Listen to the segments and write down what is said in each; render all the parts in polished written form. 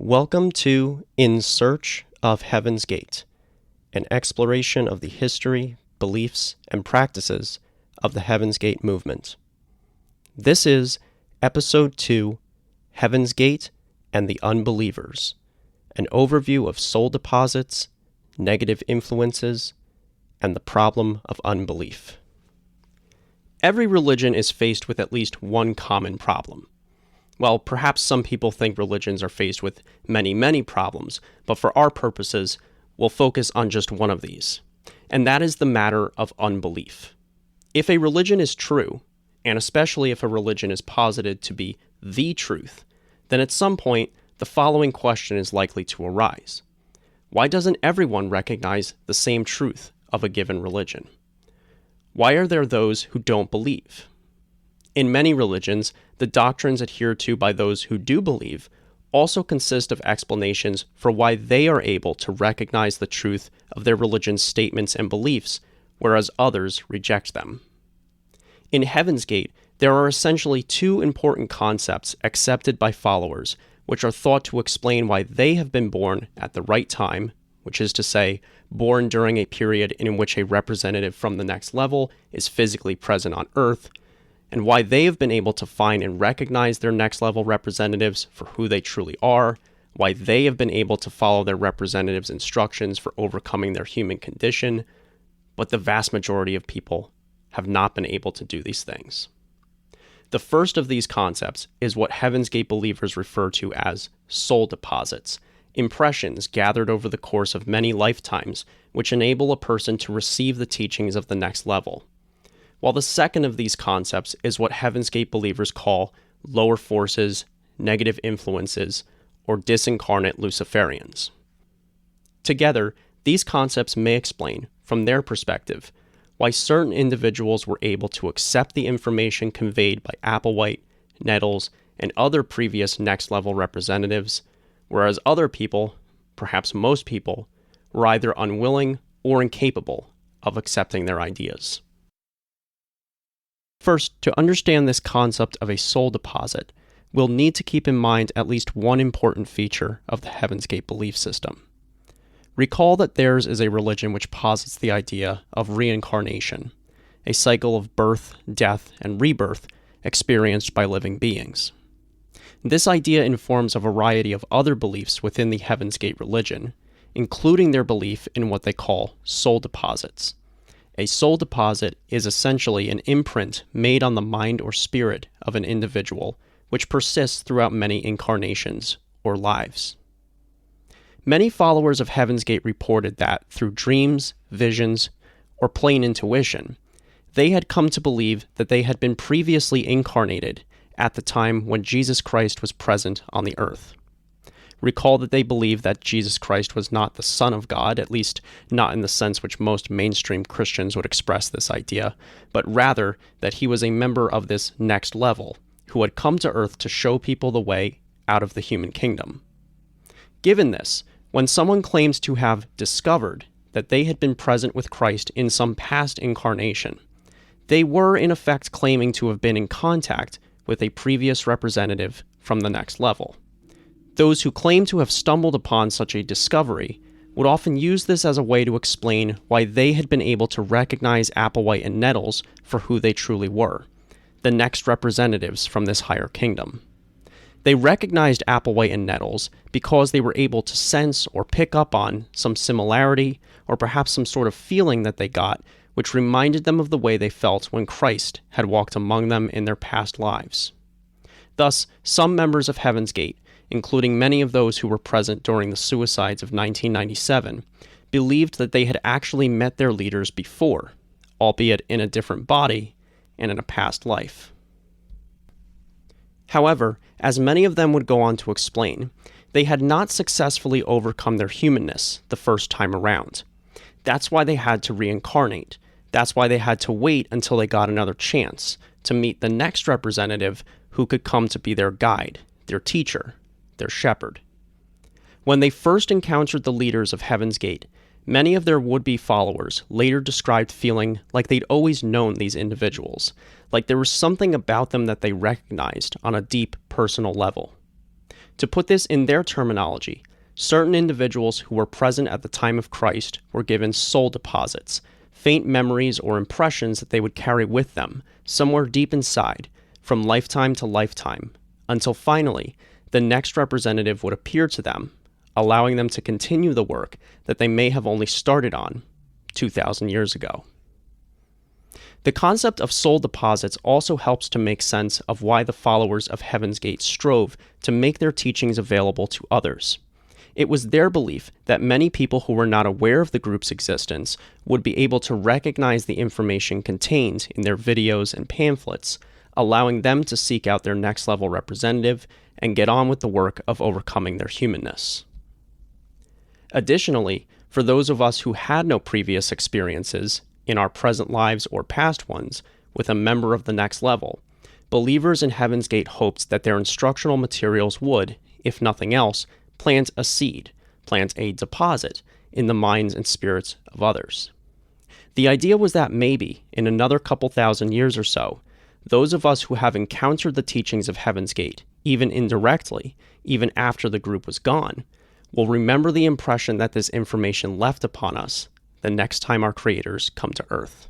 Welcome to In Search of Heaven's Gate, an exploration of the history, beliefs, and practices of the Heaven's Gate movement. This is Episode 2, Heaven's Gate and the Unbelievers, an overview of soul deposits, negative influences, and the problem of unbelief. Every religion is faced with at least one common problem. Well, perhaps some people think religions are faced with many problems, but for our purposes, we'll focus on just one of these, and that is the matter of unbelief. If a religion is true, and especially if a religion is posited to be the truth, then at some point, the following question is likely to arise. Why doesn't everyone recognize the same truth of a given religion? Why are there those who don't believe? In many religions, the doctrines adhered to by those who do believe also consist of explanations for why they are able to recognize the truth of their religion's statements and beliefs, whereas others reject them. In Heaven's Gate, there are essentially two important concepts accepted by followers, which are thought to explain why they have been born at the right time, which is to say, born during a period in which a representative from the next level is physically present on Earth, and why they have been able to find and recognize their next level representatives for who they truly are, why they have been able to follow their representatives' instructions for overcoming their human condition, but the vast majority of people have not been able to do these things. The first of these concepts is what Heaven's Gate believers refer to as soul deposits, impressions gathered over the course of many lifetimes, which enable a person to receive the teachings of the next level. While the second of these concepts is what Heaven's Gate believers call lower forces, negative influences, or disincarnate Luciferians. Together, these concepts may explain, from their perspective, why certain individuals were able to accept the information conveyed by Applewhite, Nettles, and other previous next-level representatives, whereas other people, perhaps most people, were either unwilling or incapable of accepting their ideas. First, to understand this concept of a soul deposit, we'll need to keep in mind at least one important feature of the Heaven's Gate belief system. Recall that theirs is a religion which posits the idea of reincarnation, a cycle of birth, death, and rebirth experienced by living beings. This idea informs a variety of other beliefs within the Heaven's Gate religion, including their belief in what they call soul deposits. A soul deposit is essentially an imprint made on the mind or spirit of an individual, which persists throughout many incarnations or lives. Many followers of Heaven's Gate reported that, through dreams, visions, or plain intuition, they had come to believe that they had been previously incarnated at the time when Jesus Christ was present on the earth. Recall that they believed that Jesus Christ was not the Son of God, at least not in the sense which most mainstream Christians would express this idea, but rather that he was a member of this next level, who had come to earth to show people the way out of the human kingdom. Given this, when someone claims to have discovered that they had been present with Christ in some past incarnation, they were in effect claiming to have been in contact with a previous representative from the next level. Those who claim to have stumbled upon such a discovery would often use this as a way to explain why they had been able to recognize Applewhite and Nettles for who they truly were, the next representatives from this higher kingdom. They recognized Applewhite and Nettles because they were able to sense or pick up on some similarity or perhaps some sort of feeling that they got, which reminded them of the way they felt when Christ had walked among them in their past lives. Thus, some members of Heaven's Gate, including many of those who were present during the suicides of 1997, believed that they had actually met their leaders before, albeit in a different body and in a past life. However, as many of them would go on to explain, they had not successfully overcome their humanness the first time around. That's why they had to reincarnate. That's why they had to wait until they got another chance to meet the next representative who could come to be their guide, their teacher, their shepherd. When they first encountered the leaders of Heaven's Gate, many of their would-be followers later described feeling like they'd always known these individuals, like there was something about them that they recognized on a deep personal level. To put this in their terminology, certain individuals who were present at the time of Christ were given soul deposits, faint memories or impressions that they would carry with them, somewhere deep inside, from lifetime to lifetime, until finally, the next representative would appear to them, allowing them to continue the work that they may have only started on 2,000 years ago. The concept of soul deposits also helps to make sense of why the followers of Heaven's Gate strove to make their teachings available to others. It was their belief that many people who were not aware of the group's existence would be able to recognize the information contained in their videos and pamphlets, allowing them to seek out their next level representative and get on with the work of overcoming their humanness. Additionally, for those of us who had no previous experiences, in our present lives or past ones, with a member of the next level, believers in Heaven's Gate hoped that their instructional materials would, if nothing else, plant a seed, plant a deposit in the minds and spirits of others. The idea was that maybe, in another couple thousand years or so, those of us who have encountered the teachings of Heaven's Gate, even indirectly, even after the group was gone, will remember the impression that this information left upon us the next time our creators come to Earth.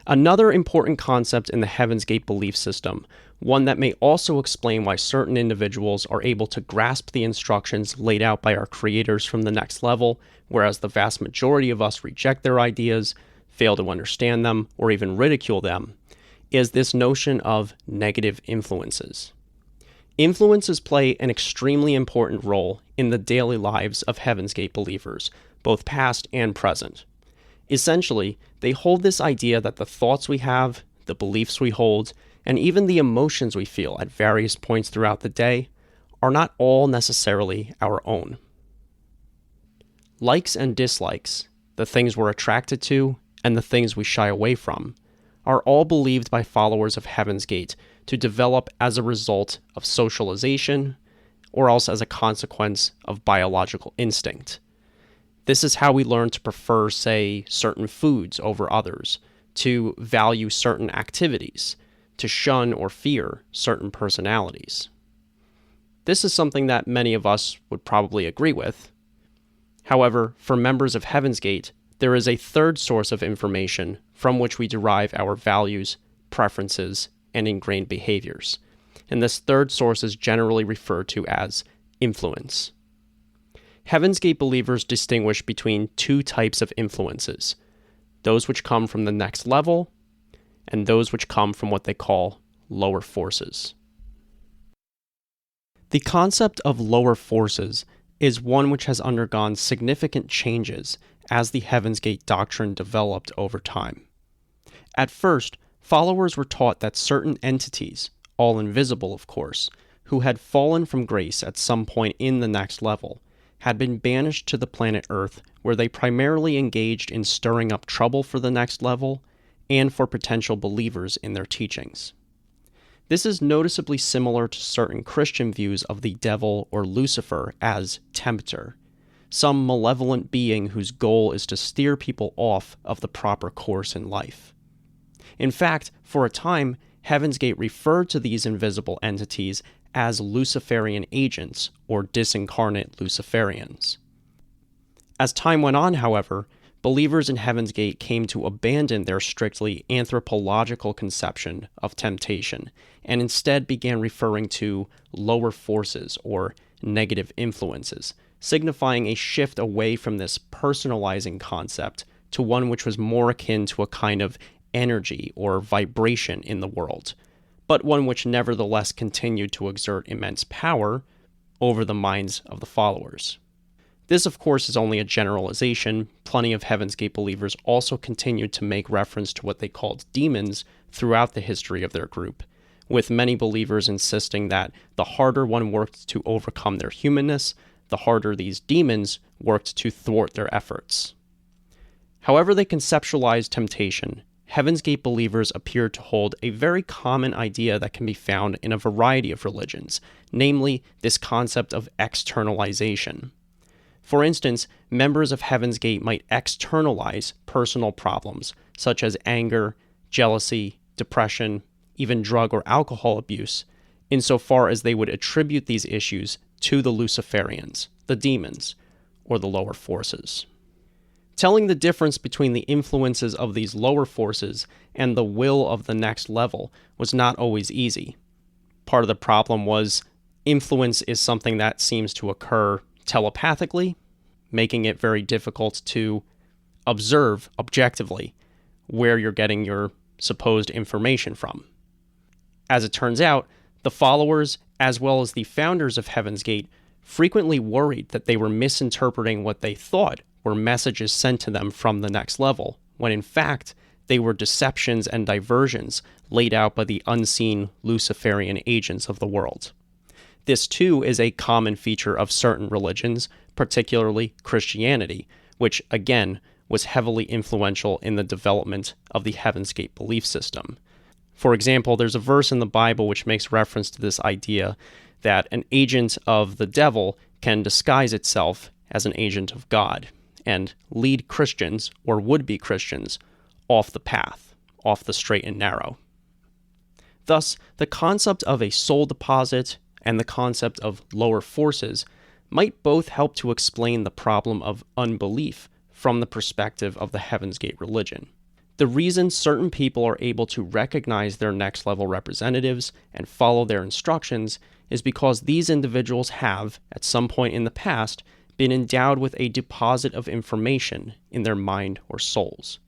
Another important concept in the Heaven's Gate belief system, one that may also explain why certain individuals are able to grasp the instructions laid out by our creators from the next level, whereas the vast majority of us reject their ideas, fail to understand them, or even ridicule them, is this notion of negative influences. Influences play an extremely important role in the daily lives of Heaven's Gate believers, both past and present. Essentially, they hold this idea that the thoughts we have, the beliefs we hold, and even the emotions we feel at various points throughout the day are not all necessarily our own. Likes and dislikes, the things we're attracted to, and the things we shy away from, are all believed by followers of Heaven's Gate to develop as a result of socialization, or else as a consequence of biological instinct. This is how we learn to prefer, say, certain foods over others, to value certain activities, to shun or fear certain personalities. This is something that many of us would probably agree with. However, for members of Heaven's Gate, there is a third source of information from which we derive our values, preferences, and ingrained behaviors. And this third source is generally referred to as influence. Heaven's Gate believers distinguish between two types of influences, those which come from the next level and those which come from what they call lower forces. The concept of lower forces is one which has undergone significant changes as the Heaven's Gate doctrine developed over time. At first, followers were taught that certain entities, all invisible of course, who had fallen from grace at some point in the next level, had been banished to the planet Earth, where they primarily engaged in stirring up trouble for the next level and for potential believers in their teachings. This is noticeably similar to certain Christian views of the devil or Lucifer as tempter, some malevolent being whose goal is to steer people off of the proper course in life. In fact, for a time, Heaven's Gate referred to these invisible entities as Luciferian agents or disincarnate Luciferians. As time went on, however, believers in Heaven's Gate came to abandon their strictly anthropological conception of temptation and instead began referring to lower forces or negative influences, signifying a shift away from this personalizing concept to one which was more akin to a kind of energy or vibration in the world, but one which nevertheless continued to exert immense power over the minds of the followers. This, of course, is only a generalization. Plenty of Heaven's Gate believers also continued to make reference to what they called demons throughout the history of their group, with many believers insisting that the harder one worked to overcome their humanness, the harder these demons worked to thwart their efforts. However they conceptualized temptation, Heaven's Gate believers appear to hold a very common idea that can be found in a variety of religions, namely this concept of externalization. For instance, members of Heaven's Gate might externalize personal problems such as anger, jealousy, depression, even drug or alcohol abuse, insofar as they would attribute these issues to the Luciferians, the demons, or the lower forces. Telling the difference between the influences of these lower forces and the will of the next level was not always easy. Part of the problem was influence is something that seems to occur telepathically, making it very difficult to observe objectively where you're getting your supposed information from. As it turns out, the followers, as well as the founders of Heaven's Gate, frequently worried that they were misinterpreting what they thought were messages sent to them from the next level, when in fact they were deceptions and diversions laid out by the unseen Luciferian agents of the world. This too is a common feature of certain religions, particularly Christianity, which again was heavily influential in the development of the Heaven's Gate belief system. For example, there's a verse in the Bible which makes reference to this idea that an agent of the devil can disguise itself as an agent of God and lead Christians, or would-be Christians, off the path, off the straight and narrow. Thus, the concept of a soul deposit and the concept of lower forces might both help to explain the problem of unbelief from the perspective of the Heaven's Gate religion. The reason certain people are able to recognize their next level representatives and follow their instructions is because these individuals have, at some point in the past, been endowed with a deposit of information in their mind or souls.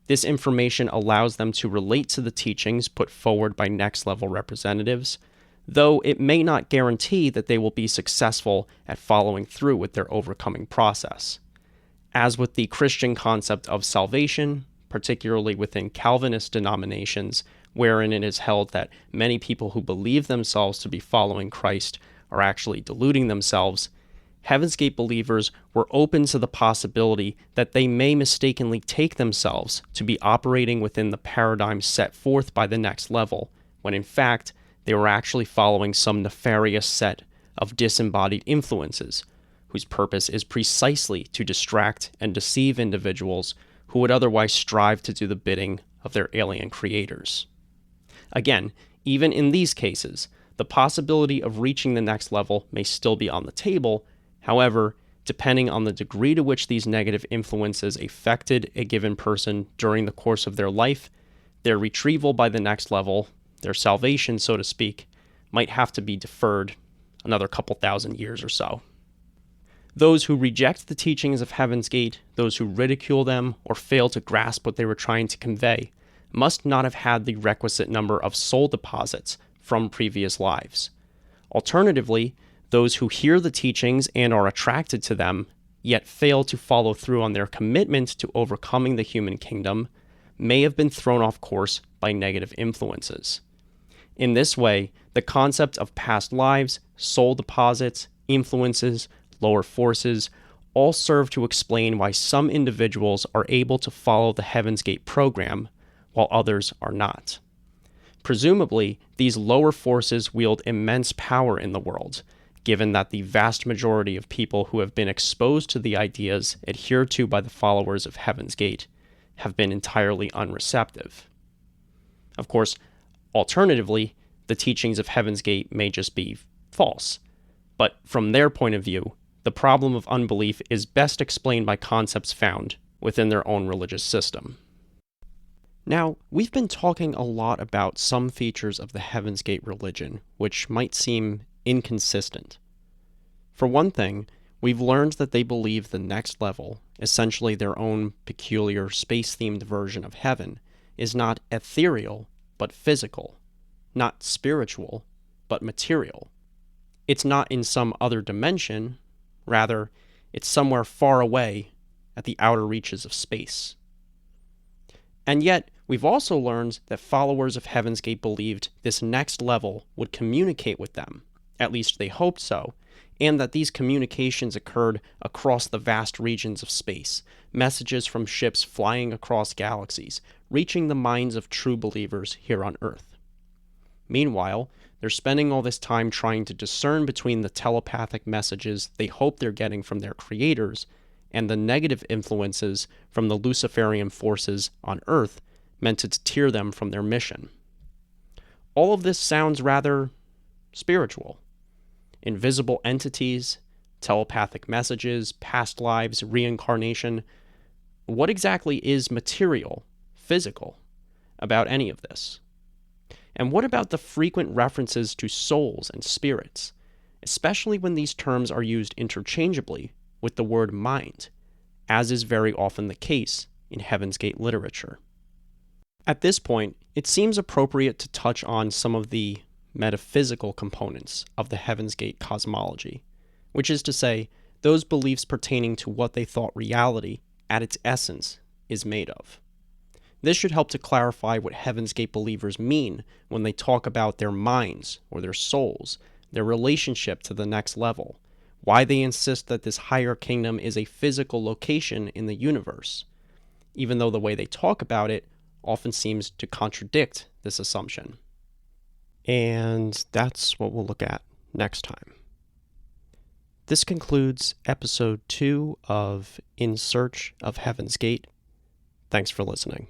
This information allows them to relate to the teachings put forward by next level representatives, though it may not guarantee that they will be successful at following through with their overcoming process. As with the Christian concept of salvation, particularly within Calvinist denominations, wherein it is held that many people who believe themselves to be following Christ are actually deluding themselves, Heaven's Gate believers were open to the possibility that they may mistakenly take themselves to be operating within the paradigm set forth by the next level, when in fact they were actually following some nefarious set of disembodied influences, whose purpose is precisely to distract and deceive individuals who would otherwise strive to do the bidding of their alien creators. Again, even in these cases, the possibility of reaching the next level may still be on the table. However, depending on the degree to which these negative influences affected a given person during the course of their life, their retrieval by the next level, their salvation, so to speak, might have to be deferred another couple thousand years or so. Those who reject the teachings of Heaven's Gate, those who ridicule them or fail to grasp what they were trying to convey, must not have had the requisite number of soul deposits from previous lives. Alternatively, those who hear the teachings and are attracted to them, yet fail to follow through on their commitment to overcoming the human kingdom, may have been thrown off course by negative influences. In this way, the concept of past lives, soul deposits, influences, lower forces, all serve to explain why some individuals are able to follow the Heaven's Gate program, while others are not. Presumably, these lower forces wield immense power in the world, given that the vast majority of people who have been exposed to the ideas adhered to by the followers of Heaven's Gate have been entirely unreceptive. Of course, alternatively, the teachings of Heaven's Gate may just be false, but from their point of view, the problem of unbelief is best explained by concepts found within their own religious system. Now, we've been talking a lot about some features of the Heaven's Gate religion, which might seem inconsistent. For one thing, we've learned that they believe the next level, essentially their own peculiar space-themed version of heaven, is not ethereal, but physical, not spiritual, but material. It's not in some other dimension, rather, it's somewhere far away at the outer reaches of space. And yet, we've also learned that followers of Heaven's Gate believed this next level would communicate with them, at least they hoped so, and that these communications occurred across the vast regions of space, messages from ships flying across galaxies, reaching the minds of true believers here on Earth. Meanwhile, they're spending all this time trying to discern between the telepathic messages they hope they're getting from their creators and the negative influences from the Luciferian forces on Earth meant to deter them from their mission. All of this sounds rather spiritual. Invisible entities, telepathic messages, past lives, reincarnation. What exactly is material, physical, about any of this? And what about the frequent references to souls and spirits, especially when these terms are used interchangeably with the word mind, as is very often the case in Heaven's Gate literature? At this point, it seems appropriate to touch on some of the metaphysical components of the Heaven's Gate cosmology, which is to say, those beliefs pertaining to what they thought reality, at its essence, is made of. This should help to clarify what Heaven's Gate believers mean when they talk about their minds or their souls, their relationship to the next level, why they insist that this higher kingdom is a physical location in the universe, even though the way they talk about it often seems to contradict this assumption. And that's what we'll look at next time. This concludes episode 2 of In Search of Heaven's Gate. Thanks for listening.